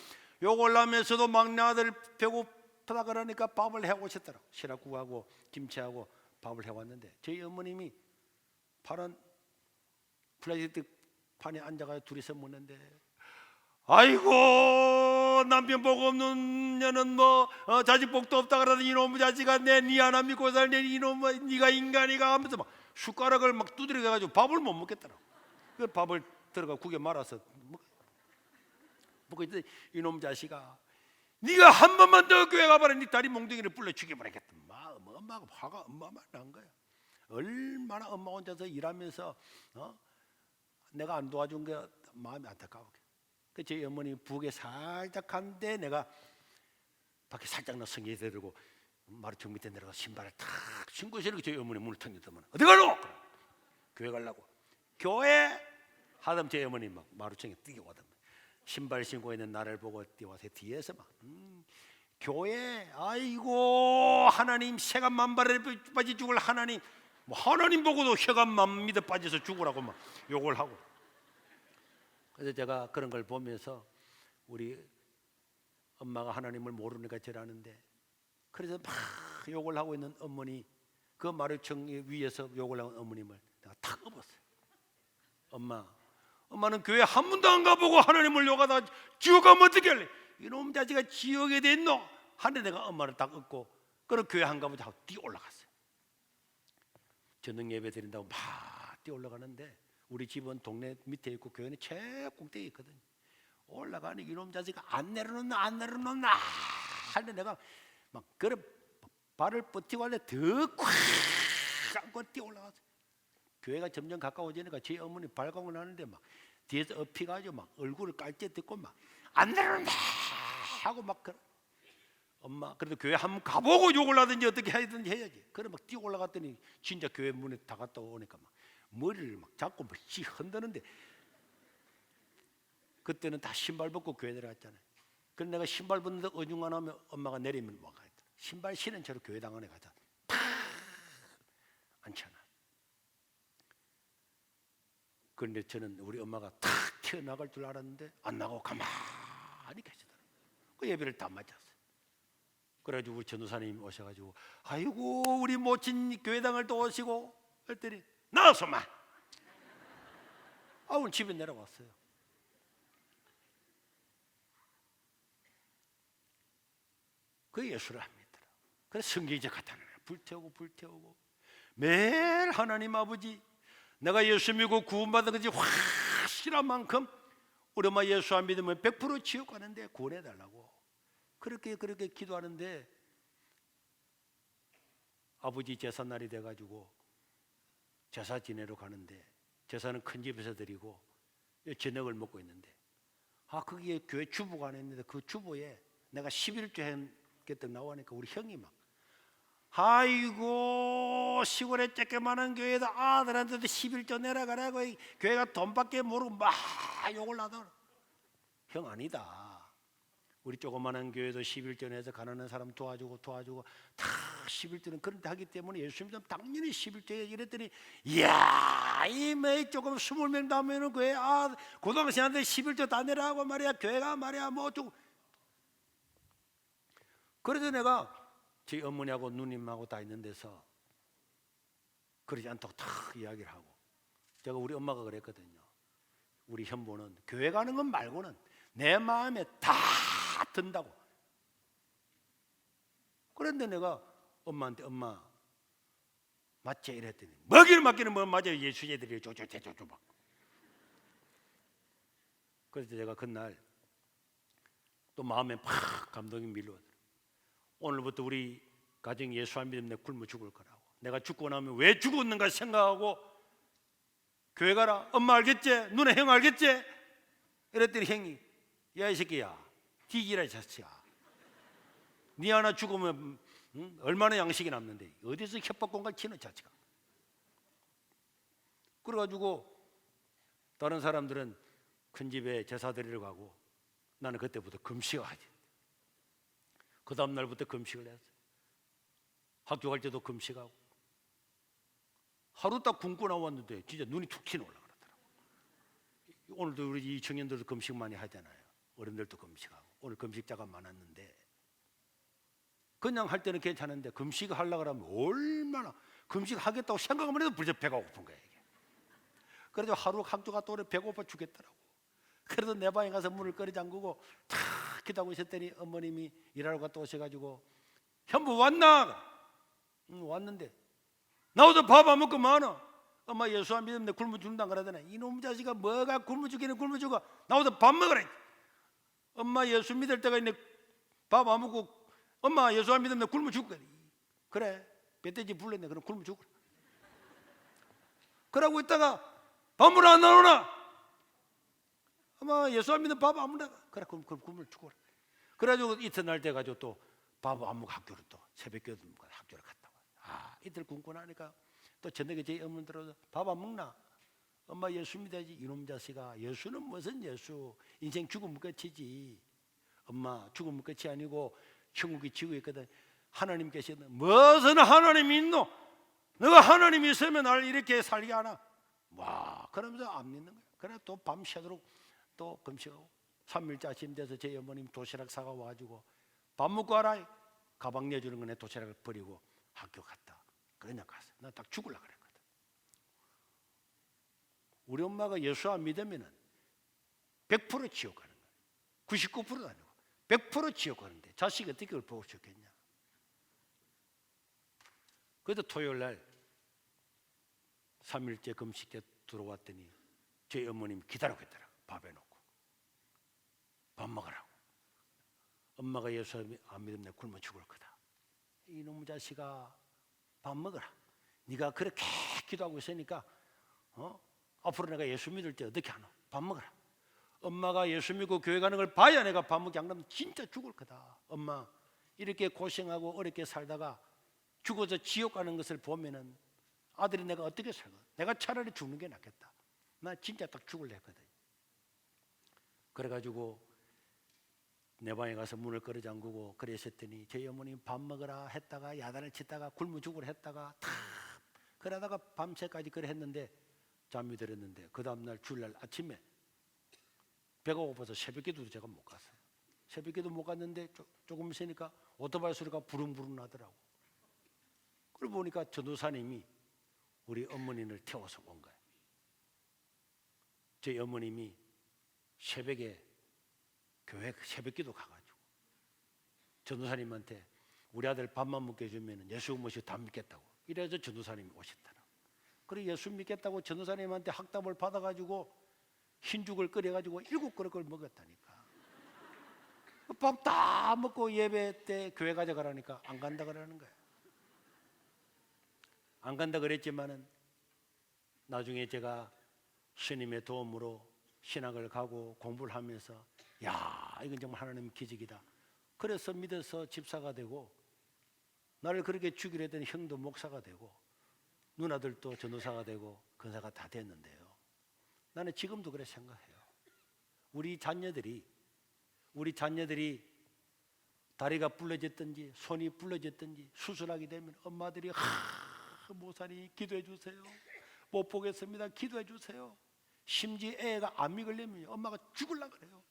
욕을 하면서도 막내 아들 배고프다 그러니까 밥을 해오셨더라고. 시락국하고 김치하고 밥을 해왔는데 저희 어머님이 파란 플라스틱 판에 앉아가지고 둘이서 먹는데, 아이고 남편 복 없는 년은 자식 복도 없다 그러더니 이놈의 자식아 니 하나 믿고 살네 이놈 니가 인간이가 하면서 막 숟가락을 막 두드려 가지고 밥을 못 먹겠더라고. 그 밥을 들어가 국에 말아서 먹고 있더니 이놈 자식아 네가 한 번만 더 교회 가봐라 네 다리 몽둥이를 불러 죽여버리겠다. 엄마가 화가 엄마만 난 거야. 얼마나 엄마 혼자서 일하면서 내가 안 도와준 게 마음이 안타까워. 그 저희 어머니 부엌에 살짝 간데 내가 밖에 살짝 나 성에 들고 마루층 밑에 내려가 신발을 탁 신고 있으니까 저희 어머니 문을 탁 열더만 어디 가노? 교회 가려고. 교회 하다면 저희 어머니 막 마루층에 뛰어오더만 신발 신고 있는 나를 보고 뛰어와서 뒤에서 막 교회 아이고 하나님 새가 만발에 빠지 죽을 하나님 하나님 보고도 혀가 만 믿어 빠져서 죽으라고 막 욕을 하고. 그래서 제가 그런 걸 보면서 우리 엄마가 하나님을 모르니까 저러는데, 그래서 막 욕을 하고 있는 어머니 그 마루층 위에서 욕을 하는 어머님을 내가 탁 업었어요. 엄마는 교회 한 번도 안 가보고 하나님을 욕하다 지옥 가면 어떻게 할래? 이놈 자식아 지옥에 돼 있노? 하는데 내가 엄마를 딱 업고 그럼 교회 한 가보자 하고 뛰어 올라갔어요. 전능 예배 드린다고 막 뛰어 올라가는데 우리 집은 동네 밑에 있고 교회는 최 꼭대기에 있거든요. 올라가니 이놈 자식아 안 내려놓나 하는데 내가 막 그래 발을 뻗치고 할래 더콱 안고 뛰어 올라갔어요. 교회가 점점 가까워지니까 제 어머니 발광을 하는데 막 뒤에서 엎이가지고 막 얼굴을 깔째 듣고 막 안 내려놓나 하고 막 그래. 엄마 그래도 교회 한번 가보고 욕을 하든지 어떻게 하든지 해야지. 그래 막 뛰어 올라갔더니 진짜 교회 문에 다 갔다 오니까 막 머리를 막 잡고 막 흔드는데, 그때는 다 신발 벗고 교회 들어갔잖아요. 그래서 내가 신발 벗는데 어중간하면 엄마가 내리면 막 신발 신은 채로 교회당 안에 가자 팍 앉잖아. 그런데 저는 우리 엄마가 탁 튀어나갈 줄 알았는데 안 나가고 가만히 계시더라고요. 그 예배를 다 마쳤어요. 그래가지고 우리 전도사님 오셔가지고 아이고 우리 모친 교회당을 또 오시고 했더니 나와서만 오늘 집에 내려왔어요. 그 예수를 합니다. 그래서 성경이제 갖다 놔요. 불태우고 매일 하나님 아버지 내가 예수 믿고 구원받은 것이 확실한 만큼 우리 엄마 예수 안 믿으면 100% 지옥 가는데 구원해달라고 그렇게 기도하는데, 아버지 제삿날이 돼가지고 제사 지내러 가는데 제사는 큰 집에서 드리고 저녁을 먹고 있는데 거기에 교회 주보가 하나 있는데 그 주보에 내가 11조 했겠다 나오니까 우리 형이 막 아이고 시골에 쬐끄만한 교회에다 아들한테도 11조 내라가라고 교회가 돈밖에 모르고 막 욕을 하더라. 형 아니다. 우리 조그마한 교회도 11조 내서 가난한 사람 도와주고 다 11조는 그런데 하기 때문에 예수님도 당연히 11조에 이랬더니 이야 이매 조금 20명 나오면은 교회 고등학생한테 11조 다 내라고 말이야. 교회가 말이야 뭐 어쩌고. 그래서 내가 저희 어머니하고 누님하고 다 있는 데서 그러지 않다고 탁 이야기를 하고, 제가 우리 엄마가 그랬거든요. 우리 현보는 교회 가는 것 말고는 내 마음에 다 든다고. 그런데 내가 엄마한테 엄마 맞지 이랬더니 먹이를 맡기는 뭐 맞아요. 예수제들이 쪼쪼쪼쪼 막. 그래서 제가 그날 또 마음에 팍 감동이 밀려오더라고요. 오늘부터 우리 가정 예수 안 믿으면 내가 굶어 죽을 거라고. 내가 죽고 나면 왜 죽었는가 생각하고 교회 가라. 엄마 알겠지? 누나 형 알겠지? 이랬더니 형이 야 이 새끼야 뒤지라 이 자식아. 네 하나 죽으면 얼마나 양식이 남는데 어디서 협박공갈 치는 자식아. 그래가지고 다른 사람들은 큰 집에 제사 드리러 가고 나는 그때부터 금식을 하지. 그 다음 날부터 금식을 했어요. 학교 갈 때도 금식하고 하루 딱 굶고 나왔는데 진짜 눈이 툭 튀어 올라가더라고. 오늘도 우리 이 청년들도 금식 많이 하잖아요. 어른들도 금식하고 오늘 금식자가 많았는데 그냥 할 때는 괜찮은데 금식 하려고 하면 얼마나 금식하겠다고 생각만 해도 벌써 배가 고픈 거야 이게. 그래서 하루 학교 갔다 오래 배고파 죽겠더라고. 그래도 내 방에 가서 문을 끌어 잠그고 탁 기다리고 있었더니 어머님이 일하러 갔다 오셔가지고 현부 왔나? 응, 왔는데 나와서 밥 안 먹고 뭐하노? 엄마 예수 안 믿으면 내 굶어 죽는다 그러더니 이놈 자식아 뭐가 굶어 죽기는 굶어 죽어. 나와서 밥 먹으라. 엄마 예수 믿을 때가 있네. 밥 안 먹고 엄마 예수 안 믿으면 내 굶어 죽거든. 그래 멧돼지 불렀네. 그럼 굶어 죽어라. 그러고 있다가 밥을 안 나오나? 엄마 예수 안 믿으면 밥 안 먹나? 그래 그럼 굶어 죽어라. 그래가지고 이튿날 돼가지고 또 밥 안 먹고 학교를 또 새벽기도 먹고 학교를 갔다 와. 이틀 굶고 나니까 또 저녁에 제 어머니 들어서 밥 안 먹나? 엄마 예수 믿어야지. 이놈 자식아 예수는 무슨 예수? 인생 죽으면 끝이지. 엄마 죽으면 끝이 아니고 천국이 지구에 있거든. 하나님 계시거든. 무슨 하나님이 있노? 너가 하나님이 있으면 날 이렇게 살게 하나? 와 그러면서 안 믿는 거야. 그래 또 밤새도록 또 금식하고 3일째 아침 돼서 제 어머님 도시락 사가 와가지고 밥 먹고 와라. 가방 내주는 거네. 도시락을 버리고 학교 갔다. 그냥 갔어. 나 딱 죽으려고 그랬거든. 우리 엄마가 예수 안 믿으면 100% 지옥 가는 거야. 99%도 아니고 100% 지옥 가는데 자식이 어떻게 그걸 보고 싶겠냐. 그래도 토요일 날 3일째 금식 때 들어왔더니 제 어머님이 기다리고 있더라고. 밥 해놓고 밥 먹으라고. 엄마가 예수 안 믿으면 내가 굶어 죽을 거다. 이놈 자식아 밥 먹어라. 네가 그렇게 기도하고 있으니까 앞으로 내가 예수 믿을 때 어떻게 하노? 밥 먹어라. 엄마가 예수 믿고 교회 가는 걸 봐야 내가 밥 먹지 않으면 진짜 죽을 거다. 엄마 이렇게 고생하고 어렵게 살다가 죽어서 지옥 가는 것을 보면은 아들이 내가 어떻게 살까? 내가 차라리 죽는 게 낫겠다. 나 진짜 딱 죽을래 했거든. 그래가지고 내 방에 가서 문을 끌어 잠그고 그랬었더니 저희 어머님 밥 먹으라 했다가 야단을 치다가 굶어 죽으라 했다가 탁 그러다가 밤새까지 그래 했는데 잠이 들었는데 그 다음날 주일날 아침에 배가 고파서 새벽기도도 제가 못 갔어요. 새벽기도 못 갔는데 조금 있으니까 오토바이 소리가 부릉부릉 나더라고. 그걸 보니까 전도사님이 우리 어머니를 태워서 온 거예요. 저희 어머님이 새벽에 교회 새벽기도 가가지고 전도사님한테 우리 아들 밥만 먹게 해주면 예수 모시고 다 믿겠다고 이래서 전도사님이 오셨더라고. 그리고 예수 믿겠다고 전도사님한테 학답을 받아가지고 흰죽을 끓여가지고 7그릇을 먹었다니까. 밥 다 먹고 예배 때 교회 가져가라니까 안 간다 그러는 거야. 안 간다 그랬지만은 나중에 제가 스님의 도움으로 신학을 가고 공부를 하면서 야 이건 정말 하나님 기적이다. 그래서 믿어서 집사가 되고 나를 그렇게 죽이려 했던 형도 목사가 되고 누나들도 전도사가 되고 근사가 다 됐는데요. 나는 지금도 그렇게 생각해요. 우리 자녀들이 다리가 부러졌든지 손이 부러졌든지 수술하게 되면 엄마들이 모사님 기도해 주세요. 못 보겠습니다. 기도해 주세요. 심지어 애가 암이 걸리면 엄마가 죽으려고 그래요.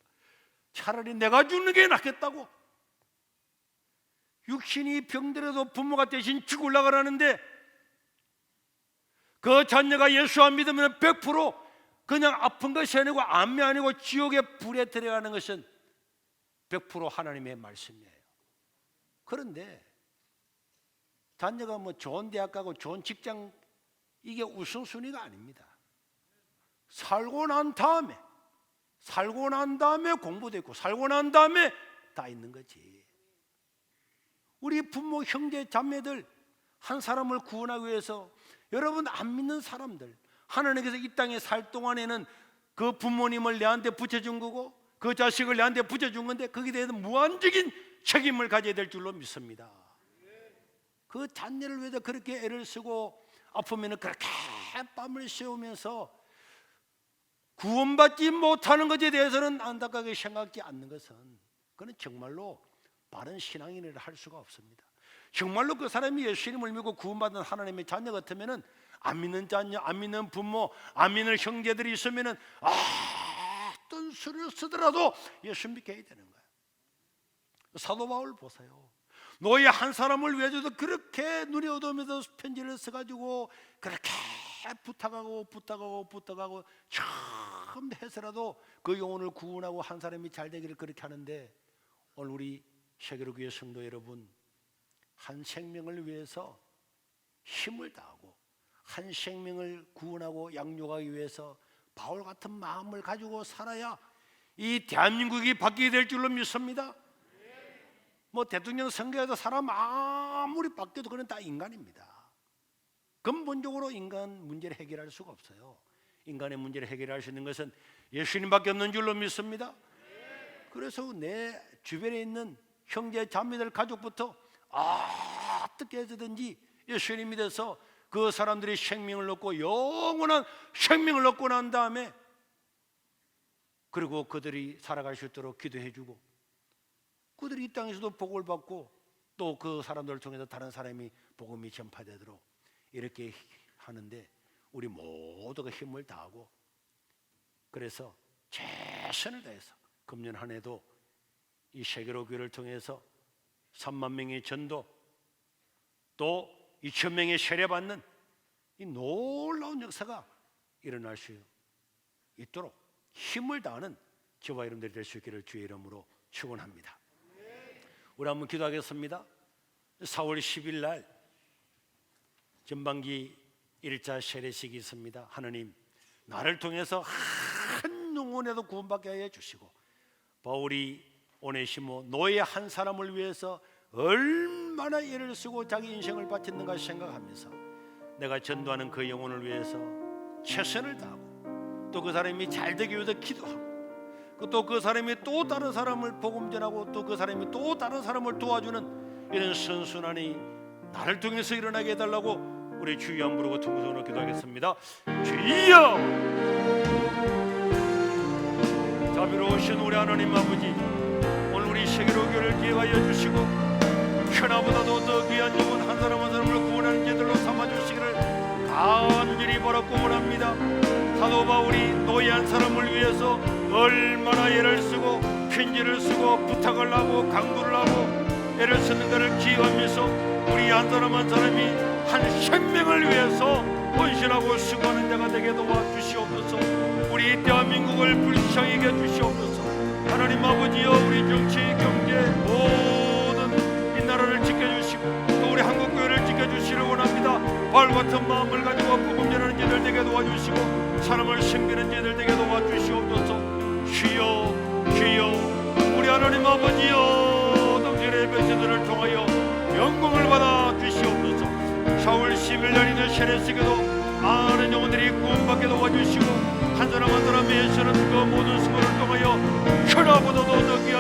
차라리 내가 죽는 게 낫겠다고. 육신이 병들어도 부모가 대신 죽으려고 그러는데 그 자녀가 예수 안 믿으면 100% 그냥 아픈 것이 아니고 암이 아니고 지옥의 불에 들어가는 것은 100% 하나님의 말씀이에요. 그런데 자녀가 뭐 좋은 대학 가고 좋은 직장 이게 우선순위가 아닙니다. 살고 난 다음에 공부도 있고 살고 난 다음에 다 있는 거지. 우리 부모 형제 자매들 한 사람을 구원하기 위해서 여러분 안 믿는 사람들 하나님께서 이 땅에 살 동안에는 그 부모님을 내한테 붙여준 거고 그 자식을 내한테 붙여준 건데 거기에 대해서 무한적인 책임을 가져야 될 줄로 믿습니다. 그 자녀를 위해서 그렇게 애를 쓰고 아프면 그렇게 땀을 씌우면서 구원받지 못하는 것에 대해서는 안타깝게 생각지 않는 것은 그는 정말로 바른 신앙인을 할 수가 없습니다. 정말로 그 사람이 예수님을 믿고 구원받은 하나님의 자녀 같으면은 안 믿는 자녀, 안 믿는 부모, 안 믿는 형제들이 있으면은 어떤 수를 쓰더라도 예수 믿게 해야 되는 거예요. 사도 바울 보세요. 노예 한 사람을 위해서도 그렇게 눈이 어두우면서 편지를 써가지고 그렇게 부탁하고 처음 해서라도 그 영혼을 구원하고 한 사람이 잘 되기를 그렇게 하는데, 오늘 우리 세계로 교회 성도 여러분, 한 생명을 위해서 힘을 다하고 한 생명을 구원하고 양육하기 위해서 바울 같은 마음을 가지고 살아야 이 대한민국이 바뀌게 될 줄로 믿습니다. 뭐 대통령 선거에도 사람 아무리 바뀌어도 그건 다 인간입니다. 근본적으로 인간 문제를 해결할 수가 없어요. 인간의 문제를 해결할 수 있는 것은 예수님밖에 없는 줄로 믿습니다. 그래서 내 주변에 있는 형제 자매들 가족부터 어떻게 해서든지 예수님 믿어서 그 사람들이 생명을 얻고 영원한 생명을 얻고 난 다음에, 그리고 그들이 살아갈 수 있도록 기도해주고, 그들이 이 땅에서도 복을 받고 또 그 사람들을 통해서 다른 사람이 복음이 전파되도록 이렇게 하는데, 우리 모두가 힘을 다하고, 그래서 최선을 다해서 금년 한 해도 이 세계로 교회를 통해서 3만 명의 전도, 또 2천 명의 세례받는 이 놀라운 역사가 일어날 수 있도록 힘을 다하는 저와 여러분들이 될 수 있기를 주의 이름으로 축원합니다. 우리 한번 기도하겠습니다. 4월 10일 날 전반기 1차 세례식이 있습니다. 하나님, 나를 통해서 한 영혼에도 구원받게 하여 주시고, 바울이 오네시모 노예 한 사람을 위해서 얼마나 애를 쓰고 자기 인생을 바쳤는가 생각하면서 내가 전도하는 그 영혼을 위해서 최선을 다하고, 또 그 사람이 잘 되기 위해서 기도하고, 또 그 사람이 또 다른 사람을 복음 전하고, 또 그 사람이 또 다른 사람을 도와주는 이런 선순환이 나를 통해서 일어나게 해달라고 우리 주여 한 부르고 통성으로 기도하겠습니다. 주여! 자비로우신 우리 하나님 아버지, 오늘 우리 세계로 교회를 기회하여 주시고 천하보다도 더 귀한 영혼 한 사람 한 사람을 구원하는 제들로 삼아주시기를 간절히 바라고 원합니다. 사도 바울이 노예 한 사람을 위해서 얼마나 애를 쓰고 편지를 쓰고 부탁을 하고 강구를 하고 애를 쓰는가를 기억하면서 우리 한 사람 한 사람이 한 생명을 위해서 헌신하고 수고하는 자가 되게 도와주시옵소서. 우리 대한민국을 불쌍히 여겨주시옵소서. 하나님 아버지여, 우리 정치, 경제 모든 이 나라를 지켜주시고 또 우리 한국교회를 지켜주시를 원합니다. 바울 같은 마음을 가지고 복음 전하는 자들 되게 도와주시고 사람을 섬기는 자들 되게 도와주시옵소서. 주여, 주여, 우리 하나님 아버지여, 당신의 백성들을 통하여 영광을 받아 주시옵소서. 4월 10일 날이는 세례식에도 많은 영혼들이 구원받게 도와주시고 한 사람 한 사람의 예수는 그 모든 수고를 통하여 천하보다도 더 귀한